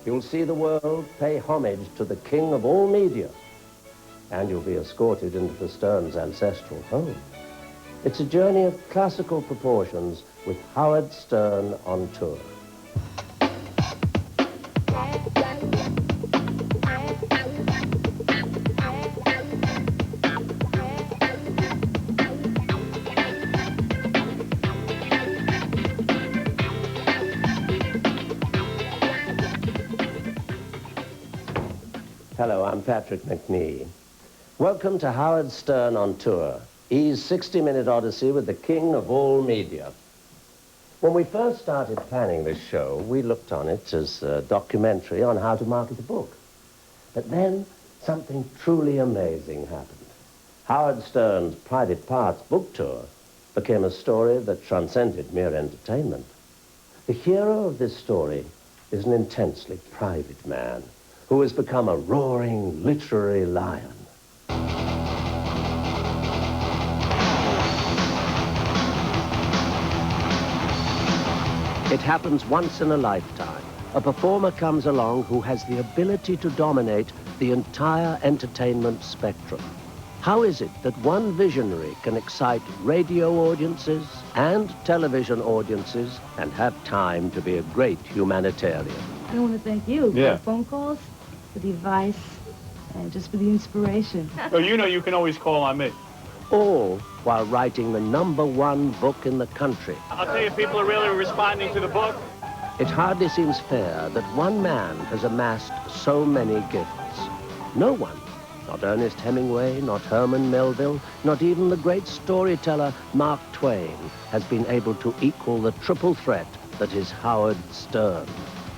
You'll see the world pay homage to the king of all media, and you'll be escorted into the Stern's ancestral home. It's a journey of classical proportions with Howard Stern on tour. Hello, I'm Patrick Macnee. Welcome to Howard Stern on Tour, E's 60-minute odyssey with the king of all media. When we first started planning this show, we looked on it as a documentary on how to market a book. But then something truly amazing happened. Howard Stern's Private Parts book tour became a story that transcended mere entertainment. The hero of this story is an intensely private man who has become a roaring literary lion. It happens once in a lifetime. A performer comes along who has the ability to dominate the entire entertainment spectrum. How is it that one visionary can excite radio audiences and television audiences and have time to be a great humanitarian? I want to thank you for Yeah. the phone calls, for the advice, and just for the inspiration. So you know you can always call on me. All while writing the #1 book in the country. I'll tell you, people are really responding to the book. It hardly seems fair that one man has amassed so many gifts. No one, not Ernest Hemingway, not Herman Melville, not even the great storyteller Mark Twain, has been able to equal the triple threat that is Howard Stern.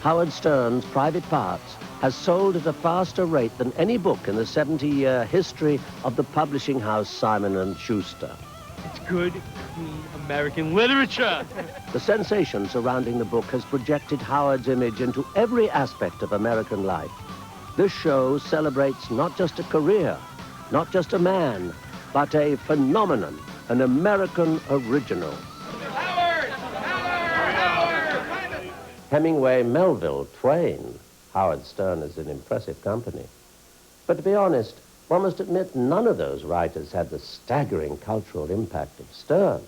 Howard Stern's Private Parts has sold at a faster rate than any book in the 70-year history of the publishing house Simon & Schuster. It's good, clean American literature. The sensation surrounding the book has projected Howard's image into every aspect of American life. This show celebrates not just a career, not just a man, but a phenomenon, an American original. Hemingway, Melville, Twain. Howard Stern is an impressive company. But to be honest, one must admit none of those writers had the staggering cultural impact of Stern.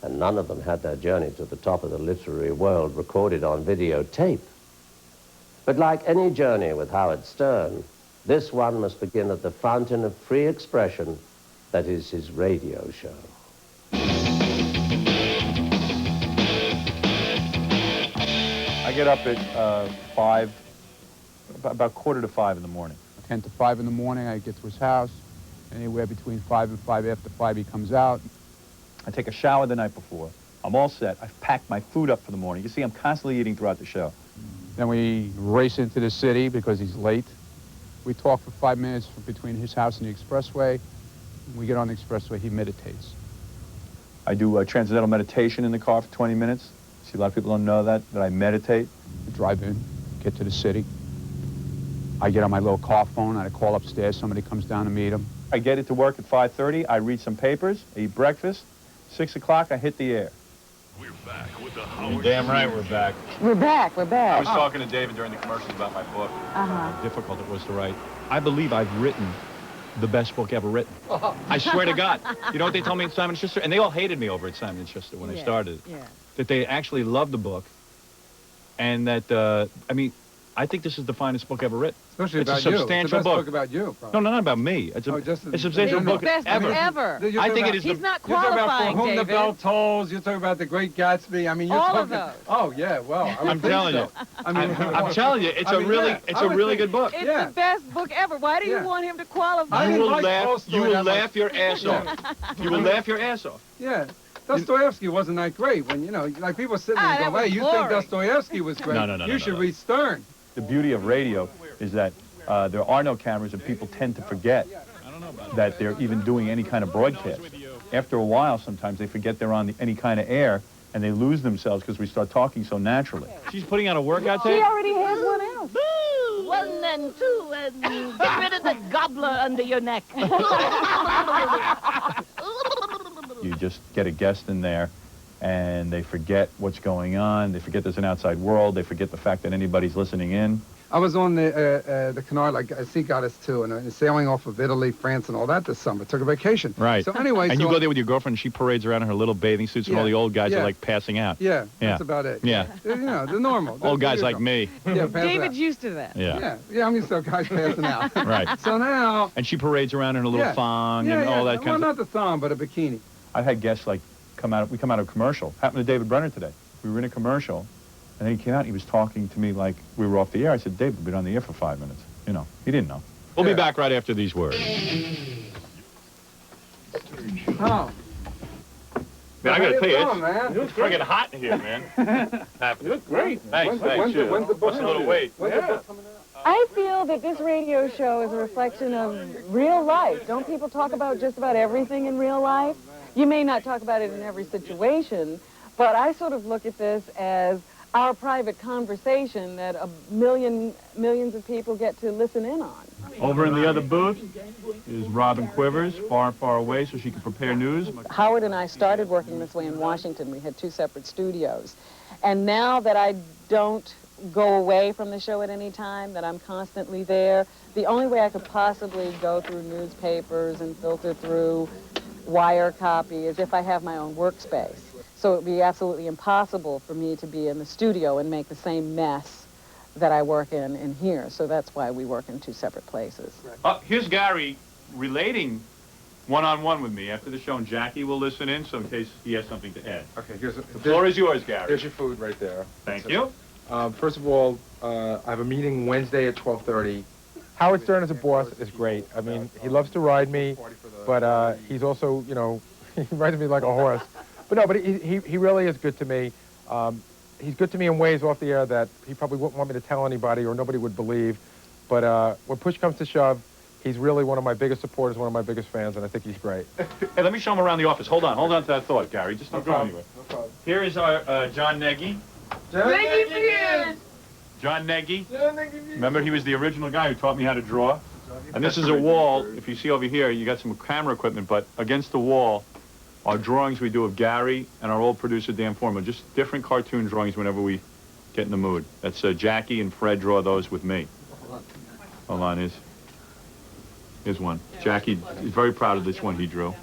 And none of them had their journey to the top of the literary world recorded on videotape. But like any journey with Howard Stern, this one must begin at the fountain of free expression that is his radio show. I get up at 5, about 4:45 in the morning. 10 to 5 in the morning, I get to his house. Anywhere between 5 and 5 after 5, he comes out. I take a shower the night before. I'm all set. I've packed my food up for the morning. You see, I'm constantly eating throughout the show. Then we race into the city because he's late. We talk for 5 minutes between his house and the expressway. When we get on the expressway, he meditates. I do transcendental meditation in the car for 20 minutes. See, a lot of people don't know that I meditate. We drive in, get to the city. I get on my little car phone, and I call upstairs. Somebody comes down to meet him. I get it to work at 5:30. I read some papers, I eat breakfast. 6 o'clock, I hit the air. We're back with the Howard. Damn right we're back. We're back, we're I back. was talking to David during the commercials about my book. Uh-huh. How difficult it was to write. I believe I've written the best book ever written. I swear to God. You know what they told me at Simon & Schuster? And they all hated me over at Simon & Schuster when I started. Yeah. That they actually loved the book. And that, I mean, I think this is the finest book ever written. Especially It's about a you. substantial it's the best book. book about you. No, not about me. It's a, Oh, just a substantial no, no. book Best ever. book ever. I think it is He's the... not You're talking about qualifying, For Whom the David. Bell Tolls. You're talking about The Great Gatsby. I mean, you're All talking... of those. Oh, yeah, well, I would I'm think telling so. you. I mean, I'm telling you, it's I a mean, really, yeah, it's I a would really think- good book. It's Yeah. the best book ever. Why do you Yeah. want him to qualify? I You didn't will like laugh. Tolstoy You will that much. laugh your ass off. You will laugh your ass off. Yeah. Dostoevsky wasn't that great when, you know, like people sit there and that go, hey, was you think boring. Dostoevsky was great? No, You should read Stern. The beauty of radio is that there are no cameras and people tend to forget that they're even doing any kind of broadcast. After a while, sometimes they forget they're on any kind of air and they lose themselves because we start talking so naturally. She's putting out a workout She tape? already has one else. Boo! 1 and 2 and get rid of the gobbler under your neck. You just get a guest in there and they forget what's going on. They forget there's an outside world. They forget the fact that anybody's listening in. I was on the canal, like Sea Goddess too, and sailing off of Italy, France, and all that this summer. Took a vacation. Right. So anyway, and you go there with your girlfriend, and she parades around in her little bathing suits, and all the old guys are like passing out. Yeah, that's about it. Yeah. You know, the normal. Old guys like me. Yeah, David's used to that. Yeah. Yeah, I'm used to guys passing out. Right. So now. And she parades around in her little thong and all that kind of Well, not the thong, but a bikini. I've had guests like we come out of a commercial. Happened to David Brenner today. We were in a commercial, and then he came out and he was talking to me like we were off the air. I said, Dave, we've been on the air for 5 minutes. You know, he didn't know. We'll be back right after these words. Oh. Man, I gotta tell you, man? it's friggin' hot in here, man. You look great. Thanks, thanks. When's the book Lost a little weight. When's the book coming out? I feel that this radio show is a reflection of real life. Don't people talk about just about everything in real life? You may not talk about it in every situation, but I sort of look at this as our private conversation that millions of people get to listen in on. Over in the other booth is Robin Quivers, far, far away, so she can prepare news. Howard and I started working this way in Washington. We had 2 separate studios. And now that I don't go away from the show at any time, that I'm constantly there, the only way I could possibly go through newspapers and filter through wire copy is if I have my own workspace. So it would be absolutely impossible for me to be in the studio and make the same mess that I work in here. So that's why we work in 2 separate places. Here's Gary relating one-on-one with me after the show, and Jackie will listen in, so in case he has something to add. Okay, The floor is yours, Gary. Here's your food right there. Thank you. First of all, I have a meeting Wednesday at 12:30. Howard Stern as a boss is great. I mean, he loves to ride me, but he's also, you know, he rides me like a horse. But no, but he really is good to me. He's good to me in ways off the air that he probably wouldn't want me to tell anybody or nobody would believe. But when push comes to shove, he's really one of my biggest supporters, one of my biggest fans, and I think he's great. Hey, let me show him around the office. Hold on to that thought, Gary. Just don't go anywhere. No problem. Here is our John Nagy. John Nagy. Remember, he was the original guy who taught me how to draw. And this is a wall. If you see over here, you got some camera equipment, but against the wall are drawings we do of Gary and our old producer, Dan Foreman. Just different cartoon drawings whenever we get in the mood. That's Jackie and Fred draw those with me. Hold on, here's one. Jackie is very proud of this one he drew.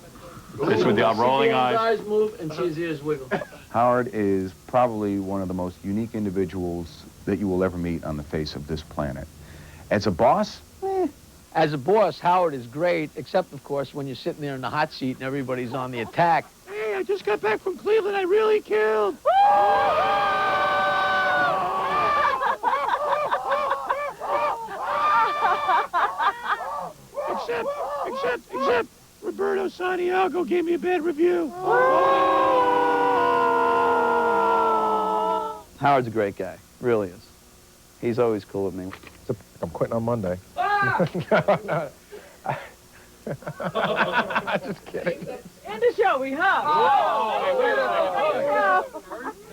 It's with the rolling eyes. Move and see his ears wiggle. Howard is probably one of the most unique individuals that you will ever meet on the face of this planet. As a boss, As a boss, Howard is great, except, of course, when you're sitting there in the hot seat and everybody's on the attack. Hey, I just got back from Cleveland. I really killed. Except, Roberto Santiago gave me a bad review. Howard's a great guy, really is. He's always cool with me. I'm quitting on Monday. No. Just kidding. End the show, we hug.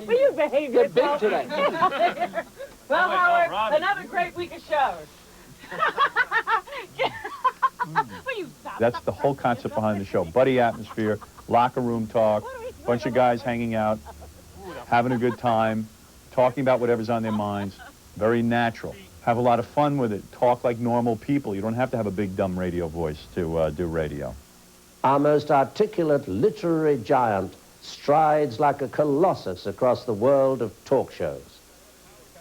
Will you behave yourself? Big today. Well, Howard, another great week of shows. Will you stop? That's the whole concept behind the show. Buddy atmosphere, locker room talk, bunch of guys hanging out, having a good time, talking about whatever's on their minds. Very natural. Have a lot of fun with it. Talk like normal people. You don't have to have a big, dumb radio voice to do radio. Our most articulate literary giant strides like a colossus across the world of talk shows.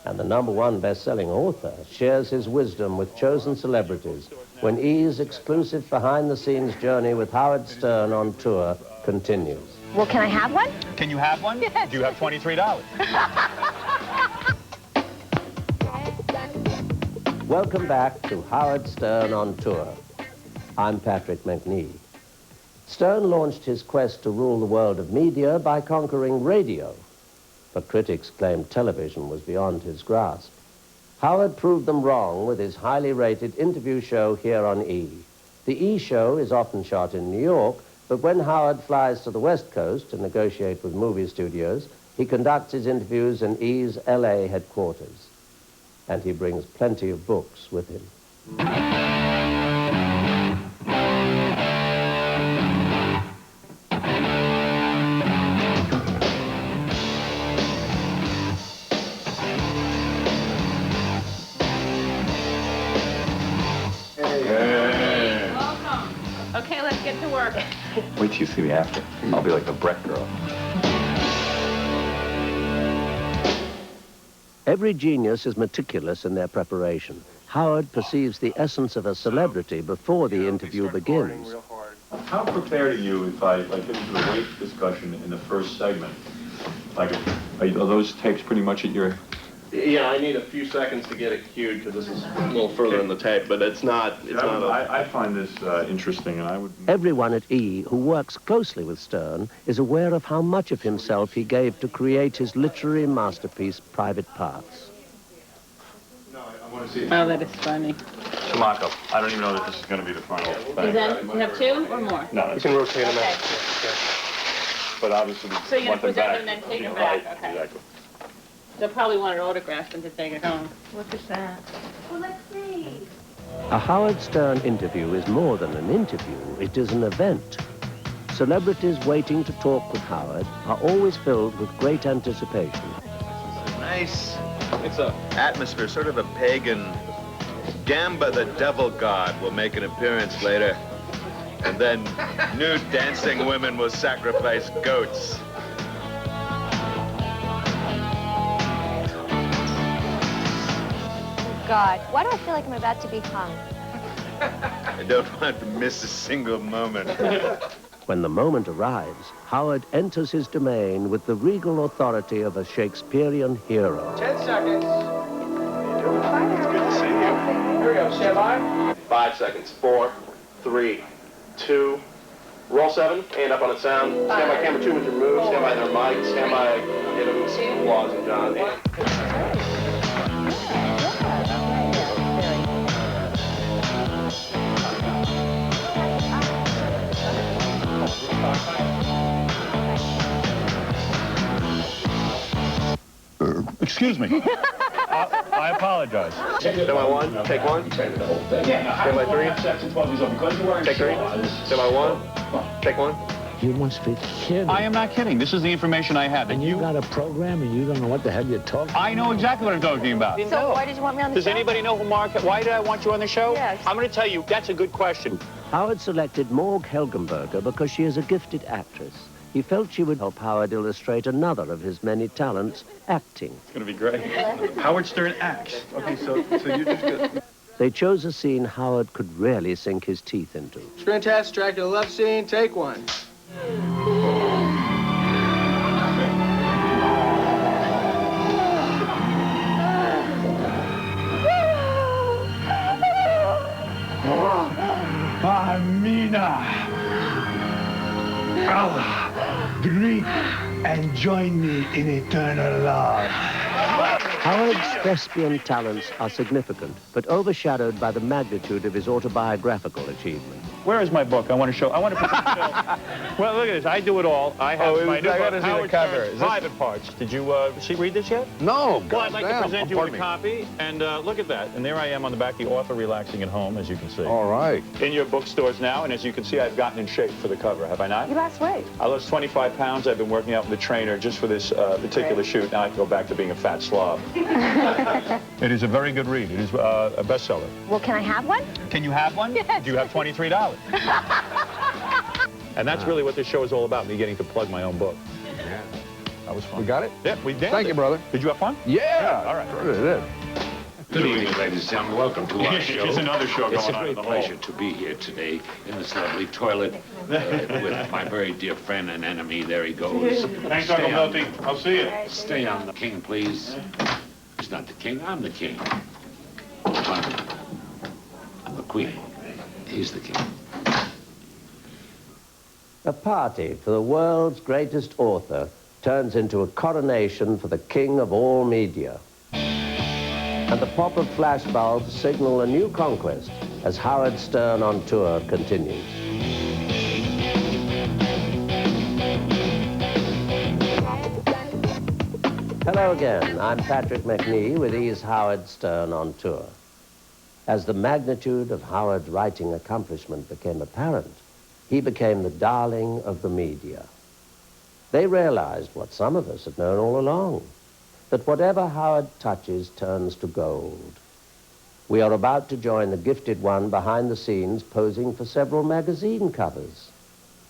And the #1 best-selling author shares his wisdom with chosen celebrities when E's exclusive behind-the-scenes journey with Howard Stern on tour continues. Well, can I have one? Can you have one? Yes. Do you have $23? Welcome back to Howard Stern on tour. I'm Patrick Macnee. Stern launched his quest to rule the world of media by conquering radio, but critics claimed television was beyond his grasp. Howard proved them wrong with his highly rated interview show here on E! The E! Show is often shot in New York, but when Howard flies to the West Coast to negotiate with movie studios, he conducts his interviews in E!'s LA headquarters. And he brings plenty of books with him. Okay, let's get to work. Wait till you see the after. I'll be like the Breck girl. Every genius is meticulous in their preparation. Howard perceives the essence of a celebrity before the interview begins. How prepared are you if I get into the weight discussion in the first segment? Are those tapes pretty much at your... Yeah, I need a few seconds to get it cued because this is a little further in the tape, but it's not. I find this interesting, and I would... Everyone at E who works closely with Stern is aware of how much of himself he gave to create his literary masterpiece, Private Parts. Oh, that is funny. It's a mock-up. I don't even know that this is going to be the final thing. Is that, you have two or more? No, You can rotate them out. but obviously we So you're want them gonna present back. them and then take them back, Right, okay. exactly. They'll probably want it autographed and to take it home. What is that? Well, let's see. A Howard Stern interview is more than an interview, it is an event. Celebrities waiting to talk with Howard are always filled with great anticipation. Nice. It's a atmosphere, sort of a pagan. Gamba, the devil god, will make an appearance later. And then nude dancing women will sacrifice goats. God, why do I feel like I'm about to be hung? I don't want to miss a single moment. When the moment arrives, Howard enters his domain with the regal authority of a Shakespearean hero. 10 seconds. It's good to see you. Here we go. Stand by. 5 seconds. 4, 3, 2. Roll 7. Hand up on the sound. Stand by camera 2 with your move. Stand by their mic. Stand by Adam, Laws, and John. Excuse me. I apologize. Stand by 1. Take 1. Stand by 3. Take 3. Stand by 1. Take 1. You must be kidding. I am not kidding. This is the information I have. And you got a program and you don't know what the hell you're talking about? I know exactly what I'm talking about. So why did you want me on the show? Does anybody know who why did I want you on the show? Yes. I'm going to tell you, that's a good question. Howard selected Morg Helgenberger because she is a gifted actress. He felt she would help Howard illustrate another of his many talents, acting. It's going to be great. Howard Stern acts. Okay, so you just get... They chose a scene Howard could really sink his teeth into. Screen test, Dracula love scene, take 1. Amina. Allah, greet and join me in eternal love. Howard's thespian talents are significant, but overshadowed by the magnitude of his autobiographical achievement. Where is my book? I want to show. I want to put the show. Well, look at this. I do it all. I have my new book, Howard Stern's Private Parts. Did you read this yet? No. Well, I'd like to present you with a copy. And look at that. And there I am on the back, the author relaxing at home, as you can see. All right. In your bookstores now. And as you can see, I've gotten in shape for the cover, have I not? You lost weight. I lost 25 pounds. I've been working out with a trainer just for this particular shoot. Now I can go back to being a fat slob. It is a very good read. It is a bestseller. Well, can I have one? Can you have one? Yes. Do you have $23? And that's really what this show is all about, me getting to plug my own book. Yeah. That was fun. We got it? Yeah, we did. Thank you, brother. Did you have fun? Yeah. All right. Sure did. Good evening, ladies and gentlemen. Welcome to our show. There's another show going on in the It's a great hall. pleasure to be here today in this lovely toilet with my very dear friend and enemy. There he goes. Thanks, Stay Uncle on- Milty. I'll see you. Stay on the king, please. He's not the king. I'm the king. I'm the queen. He's the king. A party for the world's greatest author turns into a coronation for the king of all media. And the pop of flashbulbs signal a new conquest as Howard Stern on tour continues. Hello again, I'm Patrick Macnee with E's Howard Stern on tour. As the magnitude of Howard's writing accomplishment became apparent, he became the darling of the media. They realized what some of us had known all along, that whatever Howard touches turns to gold. We are about to join the gifted one behind the scenes posing for several magazine covers.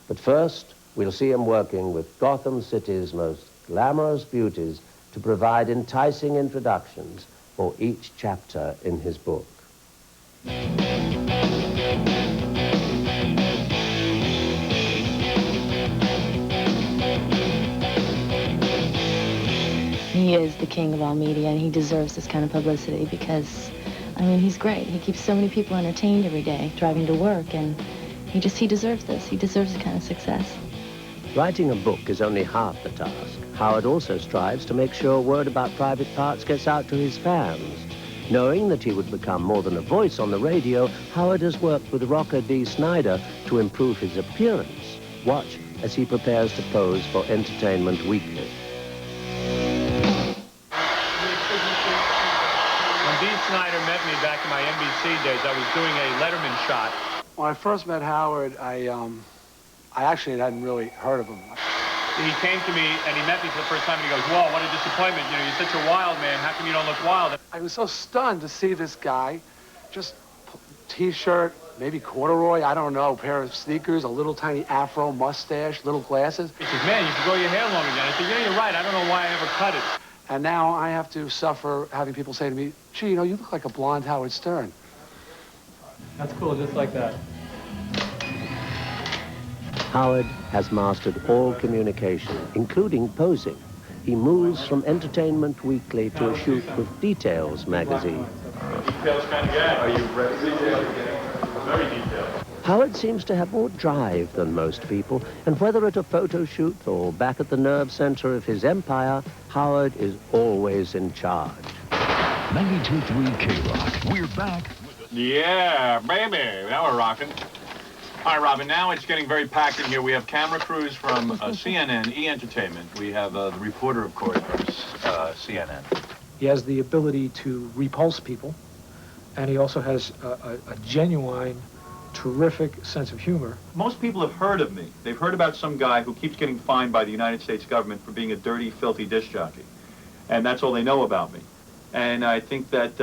But first, we'll see him working with Gotham City's most glamorous beauties to provide enticing introductions for each chapter in his book. He is the king of all media, and he deserves this kind of publicity because, I mean, he's great. He keeps so many people entertained every day, driving to work, and he deserves this. He deserves this kind of success. Writing a book is only half the task. Howard also strives to make sure word about private parts gets out to his fans. Knowing that he would become more than a voice on the radio, Howard has worked with rocker Dee Snider to improve his appearance. Watch as he prepares to pose for Entertainment Weekly. When Dee Snider met me back in my NBC days, I was doing a Letterman shot. When I first met Howard, I actually hadn't really heard of him. He came to me and he met me for the first time and he goes, "Whoa, what a disappointment. You know, you're such a wild man. How come you don't look wild?" I was so stunned to see this guy, just T-shirt, maybe corduroy, I don't know, pair of sneakers, a little tiny afro, mustache, little glasses. He says, "Man, you should grow your hair long again." I said, "Yeah, you're right. I don't know why I ever cut it." And now I have to suffer having people say to me, "Gee, you know, you look like a blonde Howard Stern." That's cool, just like that. Howard has mastered all communication, including posing. He moves from Entertainment Weekly to a shoot with Details magazine. Details kind of guy. Are you ready? Very detailed. Howard seems to have more drive than most people, and whether at a photo shoot or back at the nerve center of his empire, Howard is always in charge. 92.3 K-Rock. We're back. Yeah, baby. Now we're rocking. All right, Robin, now it's getting very packed in here. We have camera crews from CNN, E! Entertainment. We have the reporter, of course, from CNN. He has the ability to repulse people, and he also has a genuine, terrific sense of humor. Most people have heard of me. They've heard about some guy who keeps getting fined by the United States government for being a dirty, filthy disc jockey. And that's all they know about me. And I think that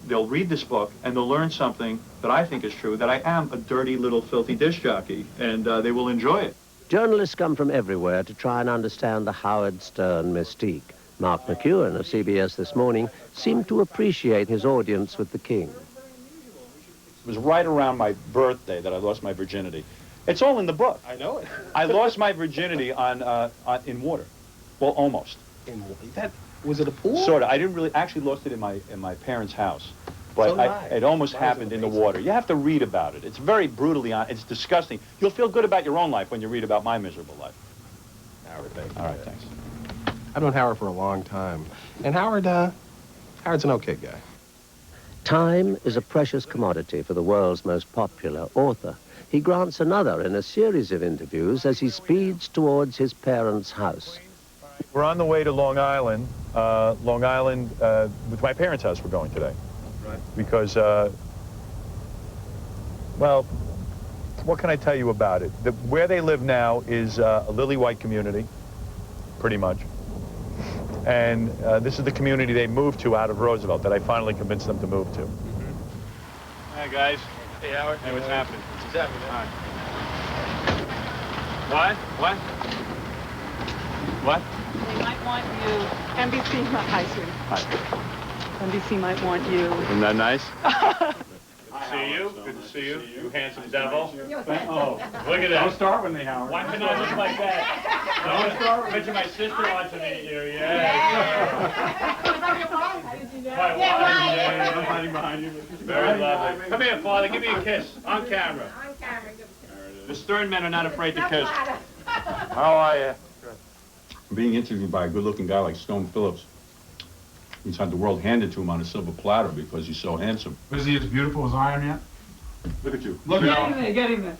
they'll read this book and they'll learn something that I think is true, that I am a dirty little filthy disc jockey, and they will enjoy it. Journalists come from everywhere to try and understand the Howard Stern mystique. Mark McEwen of CBS This Morning seemed to appreciate his audience with the king. It was right around my birthday that I lost my virginity. It's all in the book. I know it. I lost my virginity in water. Well, almost. Was it a pool? Sort of. I didn't really, actually lost it in my parents' house. But So did I. it almost happened in the water. You have to read about it. It's very brutally honest. It's disgusting. You'll feel good about your own life when you read about my miserable life. Howard, thank you. All right, thanks. I've known Howard for a long time. And Howard's an okay guy. Time is a precious commodity for the world's most popular author. He grants another in a series of interviews as he speeds towards his parents' house. We're on the way to Long Island. With my parents' house we're going today. Right. Because, well, what can I tell you about it? Where they live now is a lily-white community, pretty much. And this is the community they moved to out of Roosevelt that I finally convinced them to move to. Mm-hmm. Hi, guys. Hey, Howard. Hey, what's happening? What's happening? All right. What? What? They might want you. NBC might, hi, sweetie. Hi. NBC might want you. Isn't that nice? Good to see you. Good to see you. You handsome devil. Oh, look at that. Don't start with me, Howard. Why couldn't I look like that? Don't start with me. Bet my sister wants to meet you. Yeah. Yeah, I'm hiding behind you. Very lovely. Come here, Father. Give me a kiss. On camera. On camera. The Stern men are not afraid to kiss. How are you? Being interviewed by a good-looking guy like Stone Phillips. He's had the world handed to him on a silver platter because he's so handsome. Is he as beautiful as I am yet? Look at you. Look Get him there, get him there.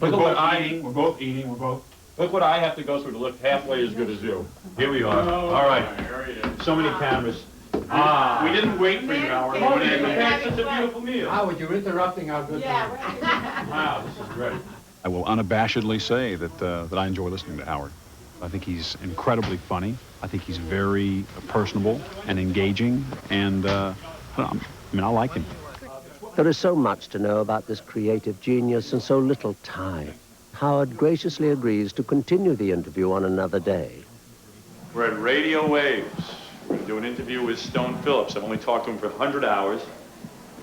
Look what we're both eating, Look what I have to go through to look halfway as good as you. Here we are. All right. So many cameras. We didn't wait for you, Howard. We had such a beautiful meal. Howard, you're interrupting our good meal. Wow, this is great. I will unabashedly say that I enjoy listening to Howard. I think he's incredibly funny. I think he's very personable and engaging, and I like him. There is so much to know about this creative genius and so little time. Howard graciously agrees to continue the interview on another day. We're at Radio Waves. We're going to do an interview with Stone Phillips. I've only talked to him for 100 hours.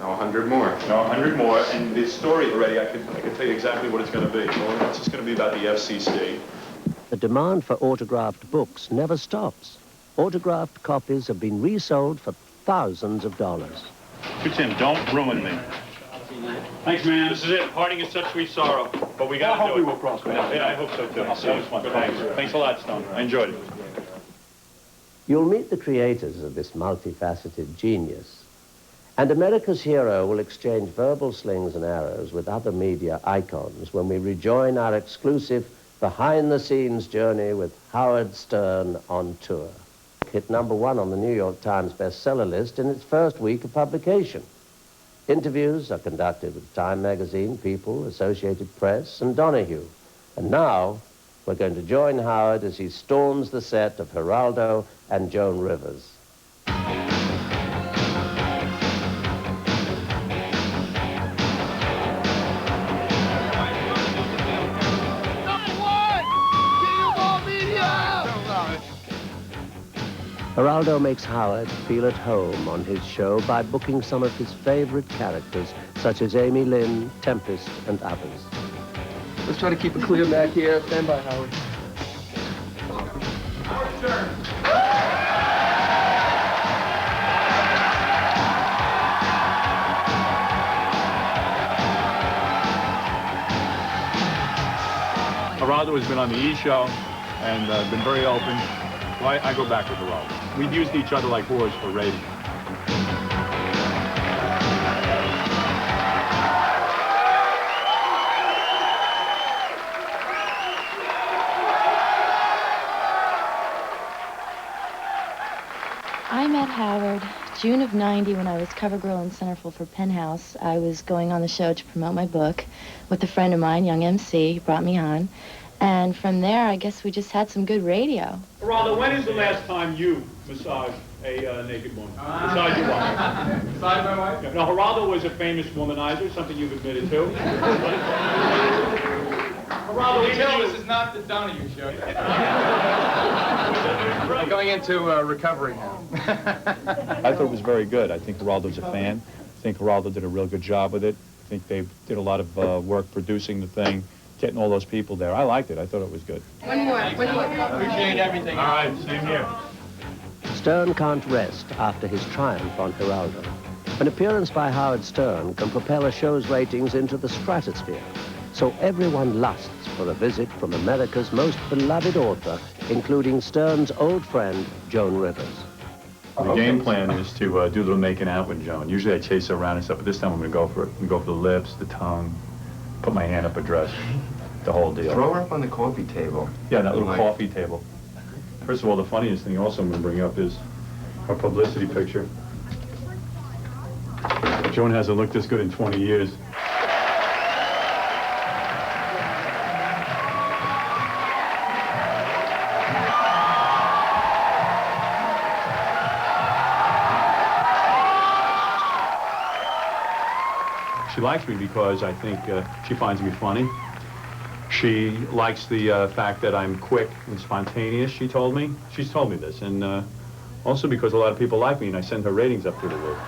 No, 100 more. No, 100 more. And the story already, I can tell you exactly what it's going to be. Well, it's just going to be about the FCC. The demand for autographed books never stops. Autographed copies have been resold for thousands of dollars. Good Tim, don't ruin me. Thanks, man. This is it. Parting is such sweet sorrow. But we got to do it. I hope we will cross paths. Yeah, I hope so, too. That was fun. Thanks. Thanks a lot, Stone. I enjoyed it. You'll meet the creators of this multifaceted genius. And America's hero will exchange verbal slings and arrows with other media icons when we rejoin our exclusive behind-the-scenes journey with Howard Stern on tour. Hit #1 on the New York Times bestseller list in its first week of publication. Interviews are conducted with Time Magazine, People, Associated Press, and Donahue. And now, we're going to join Howard as he storms the set of Geraldo and Joan Rivers. Geraldo makes Howard feel at home on his show by booking some of his favorite characters, such as Amy Lynn, Tempest, and others. Let's try to keep it clear back here. Stand by, Howard. Howard's turn. Geraldo has been on the E! Show and been very open. So I go back with Geraldo. We've used each other like whores for ratings. I met Howard June of '90 when I was cover girl in Centerfold for Penthouse. I was going on the show to promote my book with a friend of mine, young MC. He brought me on. And from there, I guess we just had some good radio. Geraldo, when is the last time you massaged a naked woman? Besides your wife. Besides my wife? Yeah. Now, Geraldo was a famous womanizer, something you've admitted to. Geraldo, we tell this is not the Donahue show. I'm going into recovery now. I thought it was very good. I think Geraldo's a fan. I think Geraldo did a real good job with it. I think they did a lot of work producing the thing, getting all those people there. I liked it. I thought it was good. One more. Appreciate everything. All right, same here. Stern can't rest after his triumph on Geraldo. An appearance by Howard Stern can propel a show's ratings into the stratosphere. So everyone lusts for a visit from America's most beloved author, including Stern's old friend, Joan Rivers. The game plan is to do a little making out with Joan. Usually I chase her around and stuff, but this time I'm going to go for it. I'm going to go for the lips, the tongue, put my hand up her dress, the whole deal. Throw her up on the coffee table. Yeah, that little coffee table. First of all, the funniest thing also I'm going to bring up is our publicity picture. Joan hasn't looked this good in 20 years. She likes me because I think she finds me funny. She likes the fact that I'm quick and spontaneous, she told me. She's told me this. And also because a lot of people like me and I send her ratings up through the roof.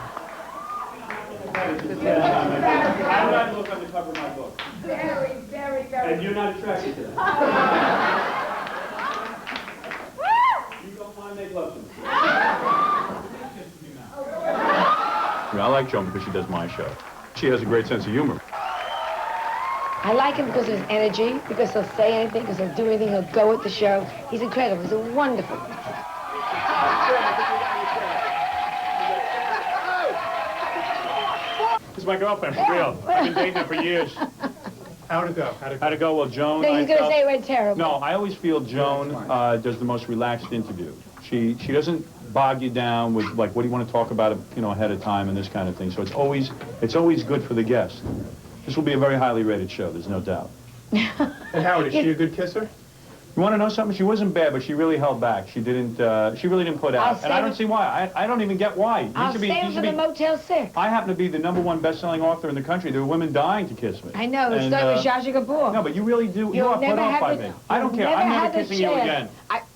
How did I look on the cover of my book? Very, very, very. And you're not attracted to that? You don't want to make love to me. I mean, I like Joan because she does my show. She has a great sense of humor. I like him because of his energy, because he'll say anything, because he'll do anything, he'll go with the show. He's incredible. He's a wonderful. This is my girlfriend, for real. I've been dating her for years. How'd it go? How'd it go? Well, Joan... No, he's going to say it went terrible. No, I always feel Joan does the most relaxed interview. She doesn't bog you down with, like, what do you want to talk about, you know, ahead of time and this kind of thing. So it's always good for the guest. This will be a very highly rated show, there's no doubt. And Howard, is she a good kisser? You want to know something? She wasn't bad, but she really held back. She really didn't put out. And I don't see why. I don't even get why. I'll save for the Motel 6. I happen to be the #1 best-selling author in the country. There were women dying to kiss me. I know. It started with Zsa Zsa Gabor. No, but you really do. You are put off by me. I don't care. I'm never kissing you again.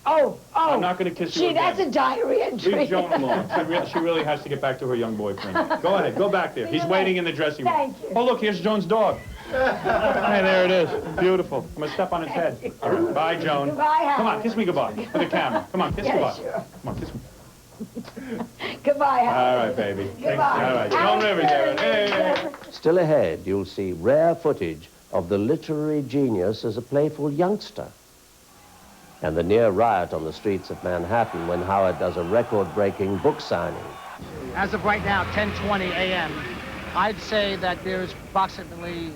I'm not going to kiss you again. That's a diary entry. Leave Joan alone. She really has to get back to her young boyfriend. Go ahead. Go back there. He's waiting in the dressing room. Thank you. Oh, look, here's Joan's dog. Hey, there it is. Beautiful. I'm going to step on its head. All right. Bye, Joan. Goodbye, Howard. Come on, kiss me goodbye. For the camera. Come on, kiss goodbye. Sure. Come on, kiss me. Goodbye, Howard. All right, baby. Goodbye. All right. Joan Rivers there. Hey. Still ahead, you'll see rare footage of the literary genius as a playful youngster. And the near riot on the streets of Manhattan when Howard does a record-breaking book signing. As of right now, 10:20 a.m., I'd say that there's approximately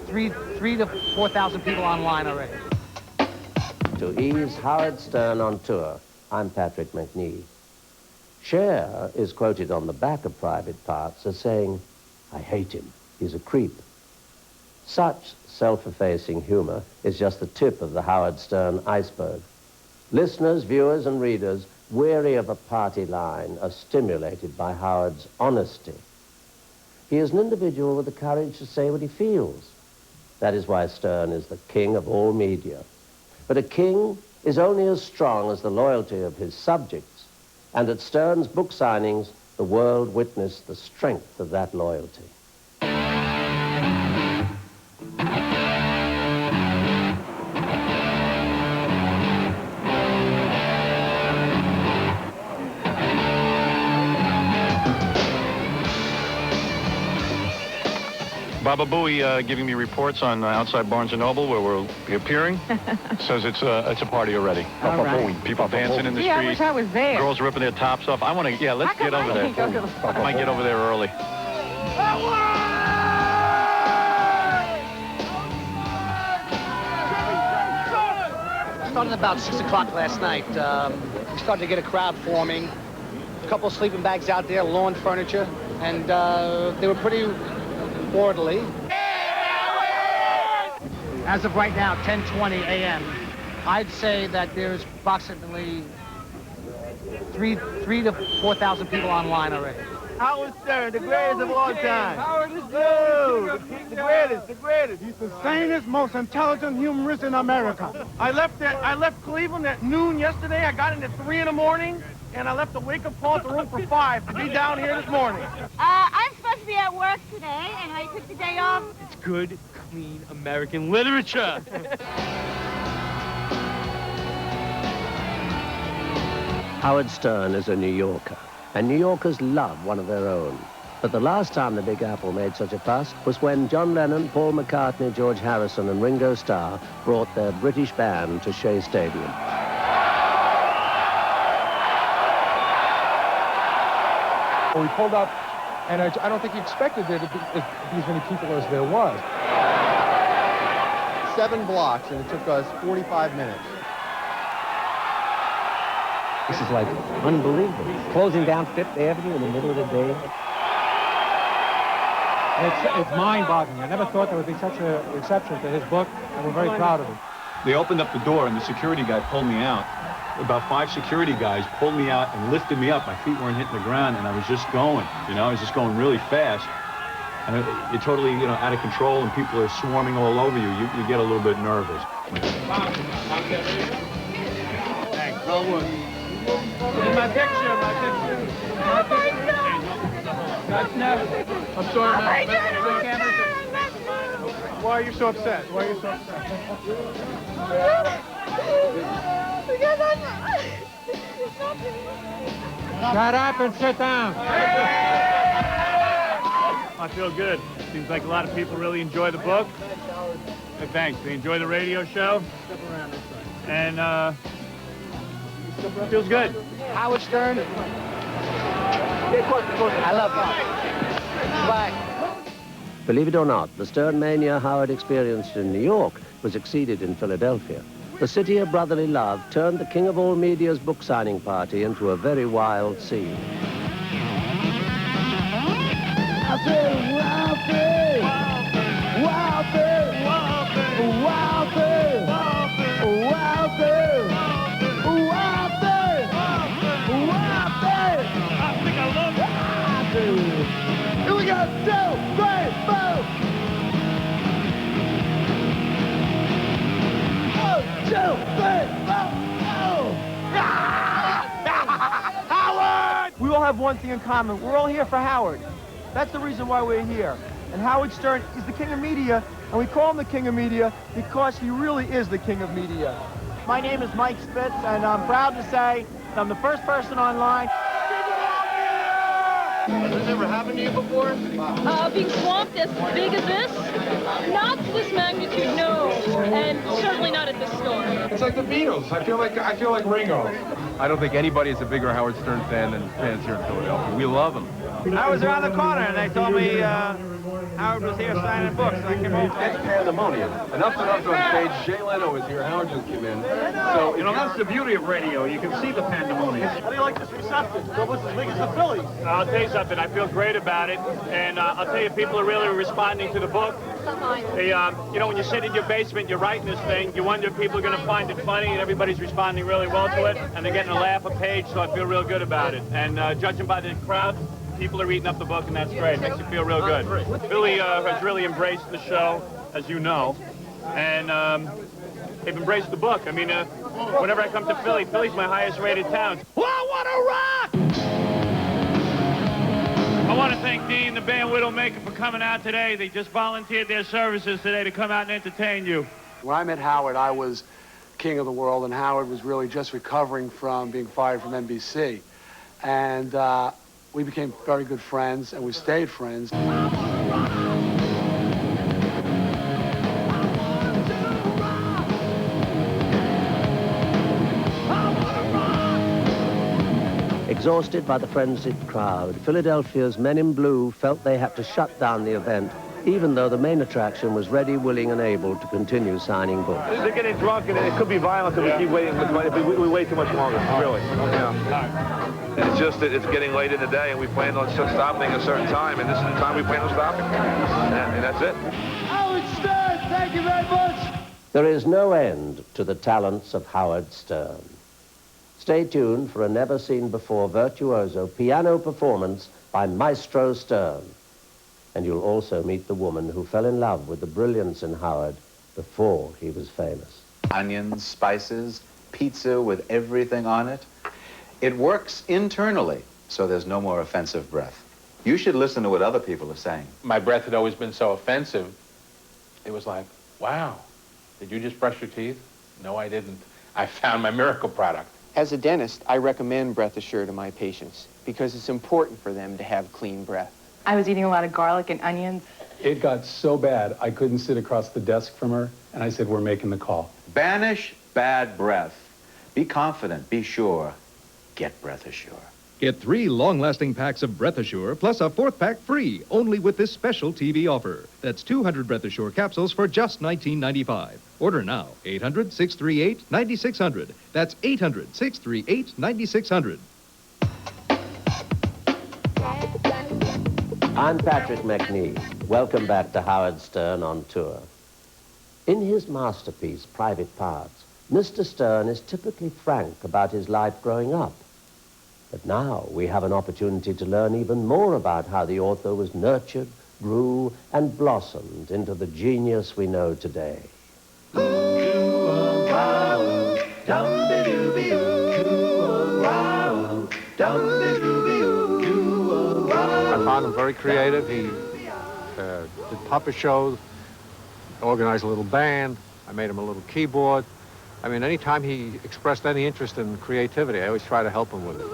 3,000 to 4,000 people online already. To ease Howard Stern on tour, I'm Patrick Macnee. Cher is quoted on the back of Private Parts as saying, "I hate him, he's a creep." Such self-effacing humor is just the tip of the Howard Stern iceberg. Listeners, viewers, and readers, weary of a party line, are stimulated by Howard's honesty. He is an individual with the courage to say what he feels. That is why Stern is the king of all media. But a king is only as strong as the loyalty of his subjects. And at Stern's book signings, the world witnessed the strength of that loyalty. Baba Booey giving me reports on outside Barnes & Noble where we'll be appearing. Says it's a party already. All right. People dancing in the Gee, street. I wish I was there. Girls ripping their tops off. I want to, yeah, let's get over there. I might get over there early. Started about 6 o'clock last night. We started to get a crowd forming. A couple of sleeping bags out there, lawn furniture, and they were pretty orderly. As of right now, 10:20 a.m., I'd say that there's approximately 3,000 to 4,000 people online already. Howard Stern, the greatest of all time. Howard is the greatest. He's the sanest, most intelligent humorist in America. I left Cleveland at noon yesterday. I got in at 3 in the morning, and I left the wake-up call at the room for 5 to be down here this morning. I'm supposed to be at work today, and I took the day off. It's good, clean American literature. Howard Stern is a New Yorker, and New Yorkers love one of their own. But the last time the Big Apple made such a fuss was when John Lennon, Paul McCartney, George Harrison, and Ringo Starr brought their British band to Shea Stadium. We pulled up, and I don't think he expected there to be as many people as there was. 7 blocks, and it took us 45 minutes. This is like unbelievable. Closing down Fifth Avenue in the middle of the day. It's mind-boggling. I never thought there would be such a reception to his book, and we're very proud of it. They opened up the door, and the security guy pulled me out. About 5 security guys pulled me out and lifted me up. My feet weren't hitting the ground, and I was just going. I was just going really fast. And you're totally, out of control, and people are swarming all over you. You get a little bit nervous. Thanks. Well worth. My picture. Oh, my God. I'm sorry, man. Why are you so upset? Because Shut up and sit down. I feel good. Seems like a lot of people really enjoy the book. Thanks. They enjoy the radio show. And feels good. Howard Stern. I love you. Bye. Believe it or not, the Stern mania Howard experienced in New York was exceeded in Philadelphia. The city of brotherly love turned the king of all media's book signing party into a very wild scene. we go, 2, 3, 4. 2, 3, 4, Howard! We all have one thing in common. We're all here for Howard. That's the reason why we're here. And Howard Stern is the king of media, and we call him the king of media because he really is the king of media. My name is Mike Spitz, and I'm proud to say that I'm the first person online. Has this ever happened to you before? Being swamped as big as this? Not to this magnitude, no. And certainly not at this store. It's like the Beatles. I feel like Ringo. I don't think anybody is a bigger Howard Stern fan than fans here in Philadelphia. We love him. I was around the corner, and they told me Howard was here signing books, and I came over. It's pandemonium. Enough on stage. Jay Leno is here. Howard just came in. So, You know, that's the beauty of radio. You can see the pandemonium. How do you like this reception? It's almost as big as the Phillies. I'll tell you something. I feel great about it. And I'll tell you, people are really responding to the book. They, you know, when you sit in your basement, you're writing this thing, you wonder if people are going to find it funny, and everybody's responding really well to it. And they're getting a laugh a page, so I feel real good about it. And judging by the crowd, people are eating up the book, and that's great. It makes you feel real good. Philly has really embraced the show, as you know, and they've embraced the book. I mean, whenever I come to Philly, Philly's my highest-rated town. Whoa, what a rock! I want to thank Dean, the band Widowmaker, for coming out today. They just volunteered their services today to come out and entertain you. When I met Howard, I was king of the world, and Howard was really just recovering from being fired from NBC. And we became very good friends, and we stayed friends. Exhausted by the frenzied crowd, Philadelphia's men in blue felt they had to shut down the event, even though the main attraction was ready, willing, and able to continue signing books. They're getting drunk, and it could be violent if we keep waiting. We wait too much longer, really. Yeah. It's just that it's getting late in the day, and we plan on stopping at a certain time, and this is the time we plan on stopping. And that's it. Howard Stern, thank you very much. There is no end to the talents of Howard Stern. Stay tuned for a never-seen-before virtuoso piano performance by Maestro Stern. And you'll also meet the woman who fell in love with the brilliance in Howard before he was famous. Onions, spices, pizza with everything on it. It works internally, so there's no more offensive breath. You should listen to what other people are saying. My breath had always been so offensive. It was like, wow, did you just brush your teeth? No, I didn't. I found my miracle product. As a dentist, I recommend Breath Assure to my patients because it's important for them to have clean breath. I was eating a lot of garlic and onions. It got so bad, I couldn't sit across the desk from her, and I said, we're making the call. Banish bad breath. Be confident, be sure. Get Breath Assure. Get 3 long-lasting packs of Breath Assure plus a 4th pack free, only with this special TV offer. That's 200 Breath Assure capsules for just $19.95. Order now, 800-638-9600. That's 800-638-9600. I'm Patrick Macnee. Welcome back to Howard Stern on Tour. In his masterpiece, Private Parts, Mr. Stern is typically frank about his life growing up. But now we have an opportunity to learn even more about how the author was nurtured, grew, and blossomed into the genius we know today. I found him very creative. He did puppet shows, organized a little band. I made him a little keyboard. I mean, anytime he expressed any interest in creativity, I always try to help him with it.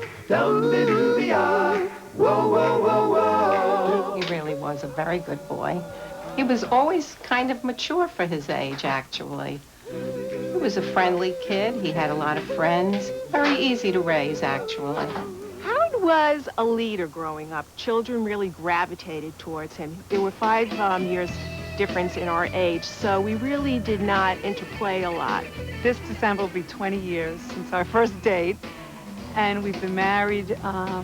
He really was a very good boy. He was always kind of mature for his age, actually. He was a friendly kid. He had a lot of friends. Very easy to raise, actually. Howard was a leader growing up. Children really gravitated towards him. There were 5 years difference in our age, so we really did not interplay a lot. This December will be 20 years since our first date, and we've been married, I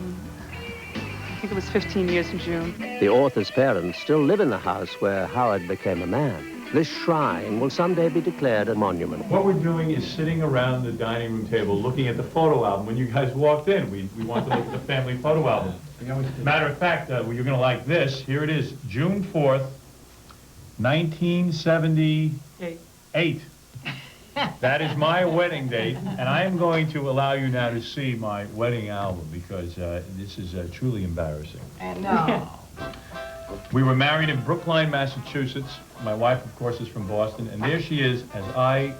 think it was 15 years in June. The author's parents still live in the house where Howard became a man. This shrine will someday be declared a monument. What we're doing is sitting around the dining room table looking at the photo album. When you guys walked in, we wanted to look at the family photo album. Matter of fact, you're going to like this. Here it is, June 4th, 1978. That is my wedding date, and I am going to allow you now to see my wedding album because this is truly embarrassing. No. We were married in Brookline, Massachusetts. My wife, of course, is from Boston, and there she is as I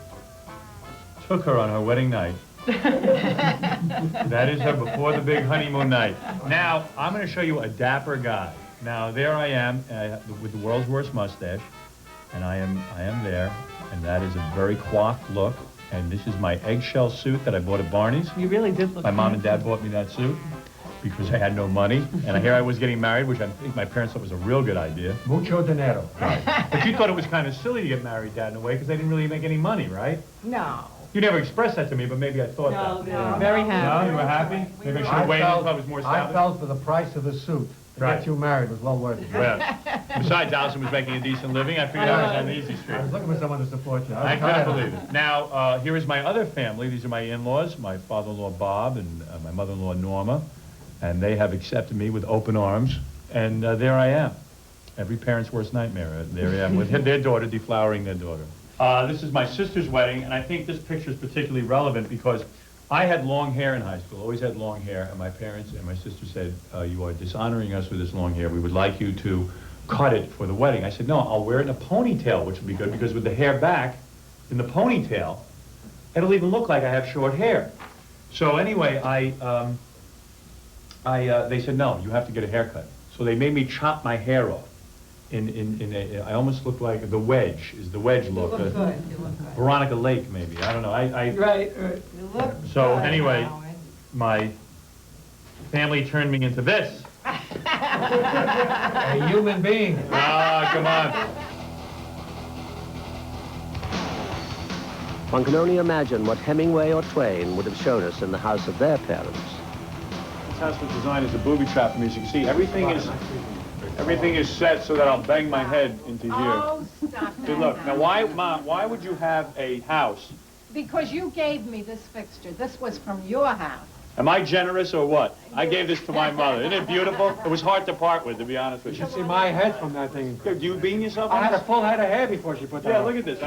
took her on her wedding night. That is her before the big honeymoon night. Now, I'm going to show you a dapper guy. Now, there I am with the world's worst mustache, and I am there, and that is a very coiffed look. And this is my eggshell suit that I bought at Barney's. You really did look My mom and dad bought me that suit because I had no money, and here I was getting married, which I think my parents thought was a real good idea. Mucho dinero. Right. But you thought it was kind of silly to get married, Dad, in a way, because they didn't really make any money, right? No. You never expressed that to me, but maybe I thought that. No, very happy. No, you were happy? Maybe I should have waited until I was more I established. felt for the price of the suit. To get you married was well worth it. Well, besides, Allison was making a decent living. I figured I was on the easy street. I was looking for someone to support you. I can't believe it. Now, here is my other family. These are my in-laws, my father-in-law Bob and my mother-in-law Norma. And they have accepted me with open arms. And there I am. Every parent's worst nightmare. There I am with their daughter, deflowering their daughter. This is my sister's wedding, and I think this picture is particularly relevant because I had long hair in high school, always had long hair, and my parents and my sister said, you are dishonoring us with this long hair. We would like you to cut it for the wedding. I said, no, I'll wear it in a ponytail, which would be good, because with the hair back in the ponytail, it'll even look like I have short hair. So anyway, they said, no, you have to get a haircut. So they made me chop my hair off. I almost look like the wedge, is the wedge look. You look good, you look good. Veronica Lake, maybe, I don't know. Right. You look So good, anyway, Howard. my family turned me into this. A human being. Ah, come on. One can only imagine what Hemingway or Twain would have shown us in the house of their parents. This house was designed as a booby trap for me. As you can see, everything is set so that I'll bang my head into here. Oh, stop See, that look, now. now why would you have a house? Because you gave me this fixture. This was from your house. Am I generous or what? I gave this to my mother. Isn't it beautiful? It was hard to part with, to be honest with You you. should see my head from that thing. Do you beam yourself I on had a this? full head of hair before she put that Yeah, on. look at this.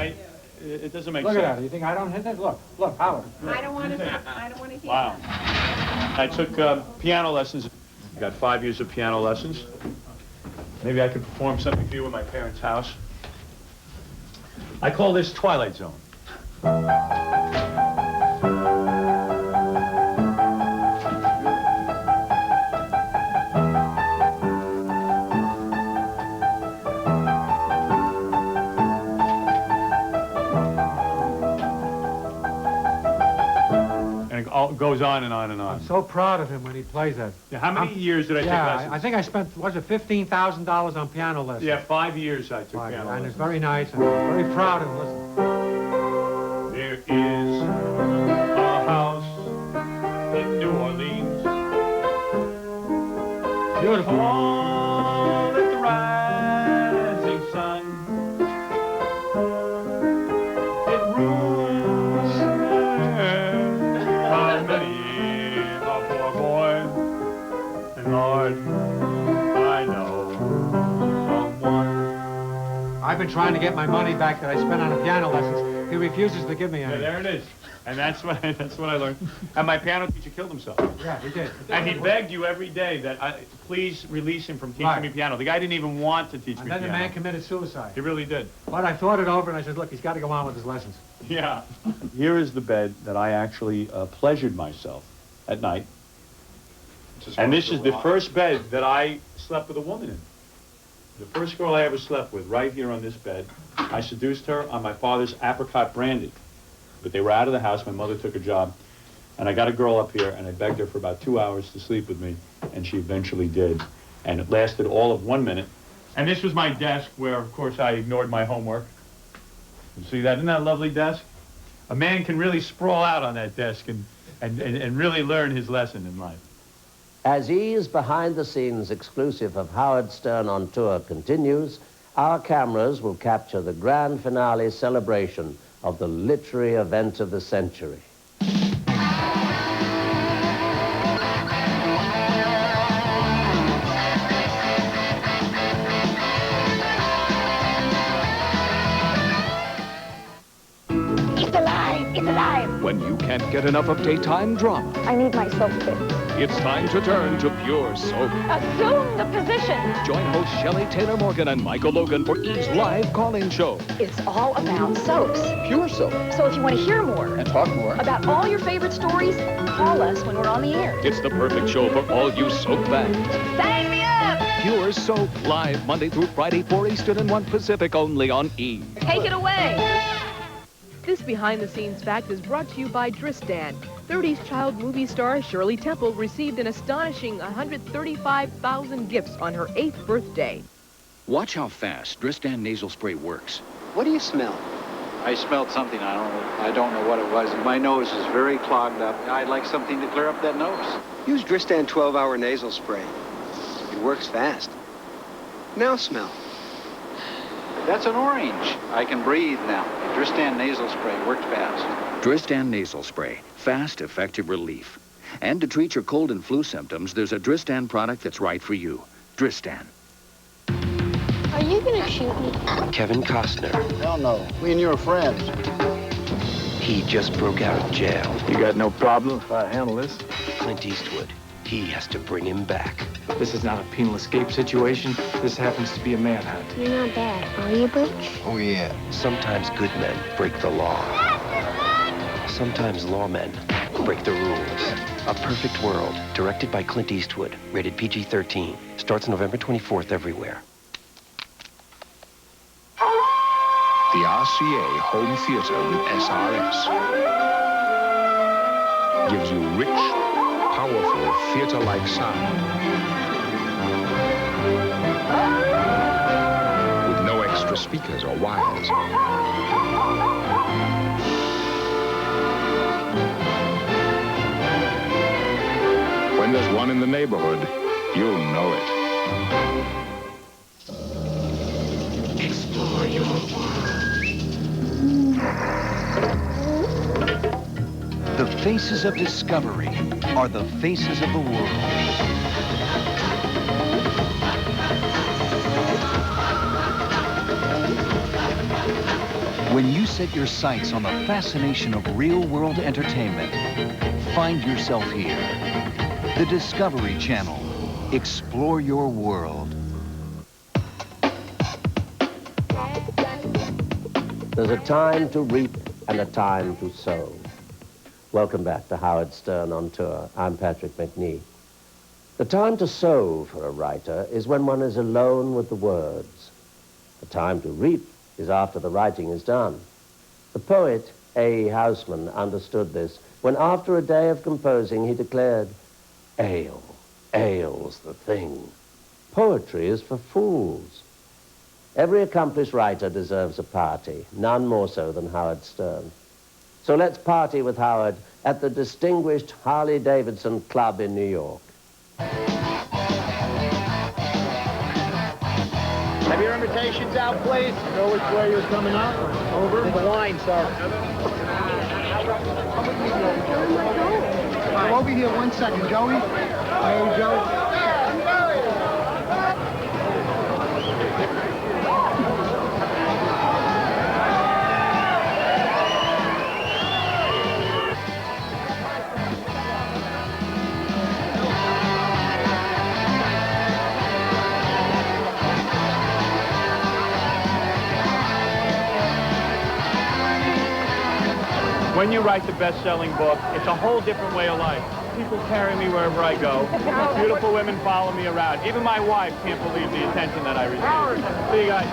It doesn't make Look sense. at that. You think I don't hit that? Look, Howard. I don't want to hear Wow. I took piano lessons. Got 5 years of piano lessons. Maybe I could perform something for you in my parents' house. I call this Twilight Zone. And it all goes on and on and on. I'm so proud of him when he plays that. Yeah, how many years did I take lessons? I think I spent, was it $15,000 on piano lessons? Yeah, 5 years I took piano And lessons. it's very nice, and I'm very proud of him. Listen. There is a house in New Orleans. Beautiful. Call it the rising sun. It rules on many a poor boy. And Lord, I know someone. I've been trying to get my money back that I spent on the piano lessons. He refuses to give me any. Yeah, there it is. And that's what I learned. And my piano teacher killed himself. Yeah, he did. And he begged you every day that please release him from teaching me piano. The guy didn't even want to teach me And then piano. the man committed suicide. He really did. But I thought it over and I said, look, he's got to go on with his lessons. Yeah. Here is the bed that I actually pleasured myself at night. And this is the first bed that I slept with a woman in. The first girl I ever slept with, right here on this bed. I seduced her on my father's apricot brandy. But they were out of the house. My mother took a job. And I got a girl up here, and I begged her for about 2 hours to sleep with me. And she eventually did. And it lasted all of 1 minute. And this was my desk where, of course, I ignored my homework. You see that? Isn't that a lovely desk? A man can really sprawl out on that desk and really learn his lesson in life. As E's behind-the-scenes exclusive of Howard Stern on Tour continues, our cameras will capture the grand finale celebration of the literary event of the century. can't get enough of daytime drama. I need my soap fit. It's time to turn to Pure Soap. Assume the position. Join hosts Shelley Taylor Morgan and Michael Logan for E's live call-in show. It's all about soaps. Pure Soap. So if you want to hear more And talk more about all your favorite stories, call us when we're on the air. It's the perfect show for all you soap fans. Sign me up! Pure Soap, live Monday through Friday, 4 Eastern and 1 Pacific, only on E! Take it away. This behind-the-scenes fact is brought to you by Dristan. 30s child movie star Shirley Temple received an astonishing 135,000 gifts on her 8th birthday. Watch how fast Dristan nasal spray works. What do you smell? I smelled something. I don't know what it was. My nose is very clogged up. I'd like something to clear up that nose. Use Dristan 12-hour nasal spray. It works fast. Now smell. That's an orange. I can breathe now. Dristan nasal spray worked fast. Dristan nasal spray. Fast, effective relief. And to treat your cold and flu symptoms, there's a Dristan product that's right for you. Dristan. Are you going to shoot me? Kevin Costner. Hell no. Me and you are friends. He just broke out of jail. You got no problem if I handle this? Clint Eastwood. He has to bring him back. This is not a penal escape situation. This happens to be a manhunt. You're not bad, are you, Butch? Oh, yeah. Sometimes good men break the law. Sometimes lawmen break the rules. A Perfect World, directed by Clint Eastwood, rated PG-13. Starts November 24th everywhere. The RCA Home Theater with SRS gives you rich, powerful theater-like sound with no extra speakers or wires. When there's one in the neighborhood, you'll know it. Explore your world. The faces of discovery are the faces of the world. When you set your sights on the fascination of real-world entertainment, find yourself here. The Discovery Channel. Explore your world. There's a time to reap and a time to sow. Welcome back to Howard Stern on Tour. I'm Patrick Macnee. The time to sow for a writer is when one is alone with the words. The time to reap is after the writing is done. The poet A. Houseman understood this when after a day of composing he declared, "Ale, ale's the thing. Poetry is for fools." Every accomplished writer deserves a party, none more so than Howard Stern. So let's party with Howard at the distinguished Harley-Davidson Club in New York. Have your invitations out, please? You know which way you're coming up? Over? The line, sir. I'm over here 1 second, Joey. Hey, Joey. When you write the best-selling book, it's a whole different way of life. People carry me wherever I go. Beautiful women follow me around. Even my wife can't believe the attention that I receive. See you guys.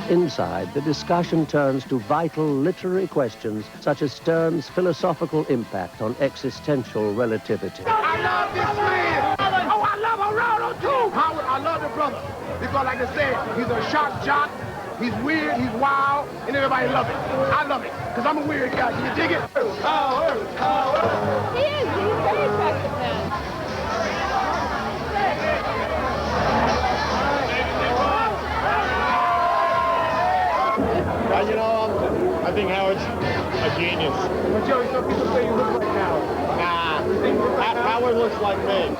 Inside, the discussion turns to vital literary questions such as Stern's philosophical impact on existential relativity. I love this man. Oh, I love Geraldo, too. Howard, I love the brother. Because, like I said, he's a shock jock. He's weird, he's wild, and everybody love it. I love it, because I'm a weird guy. Can you dig it? Howard, Howard. He is. He's a very attractive man. You know, I think Howard's a genius. But Joey, some people say you look like Howard. Nah, Howard looks like me.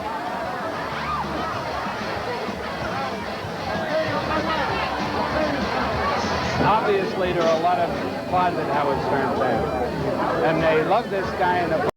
obviously there are a lot of closet Howard Stern fans. And they love this guy in a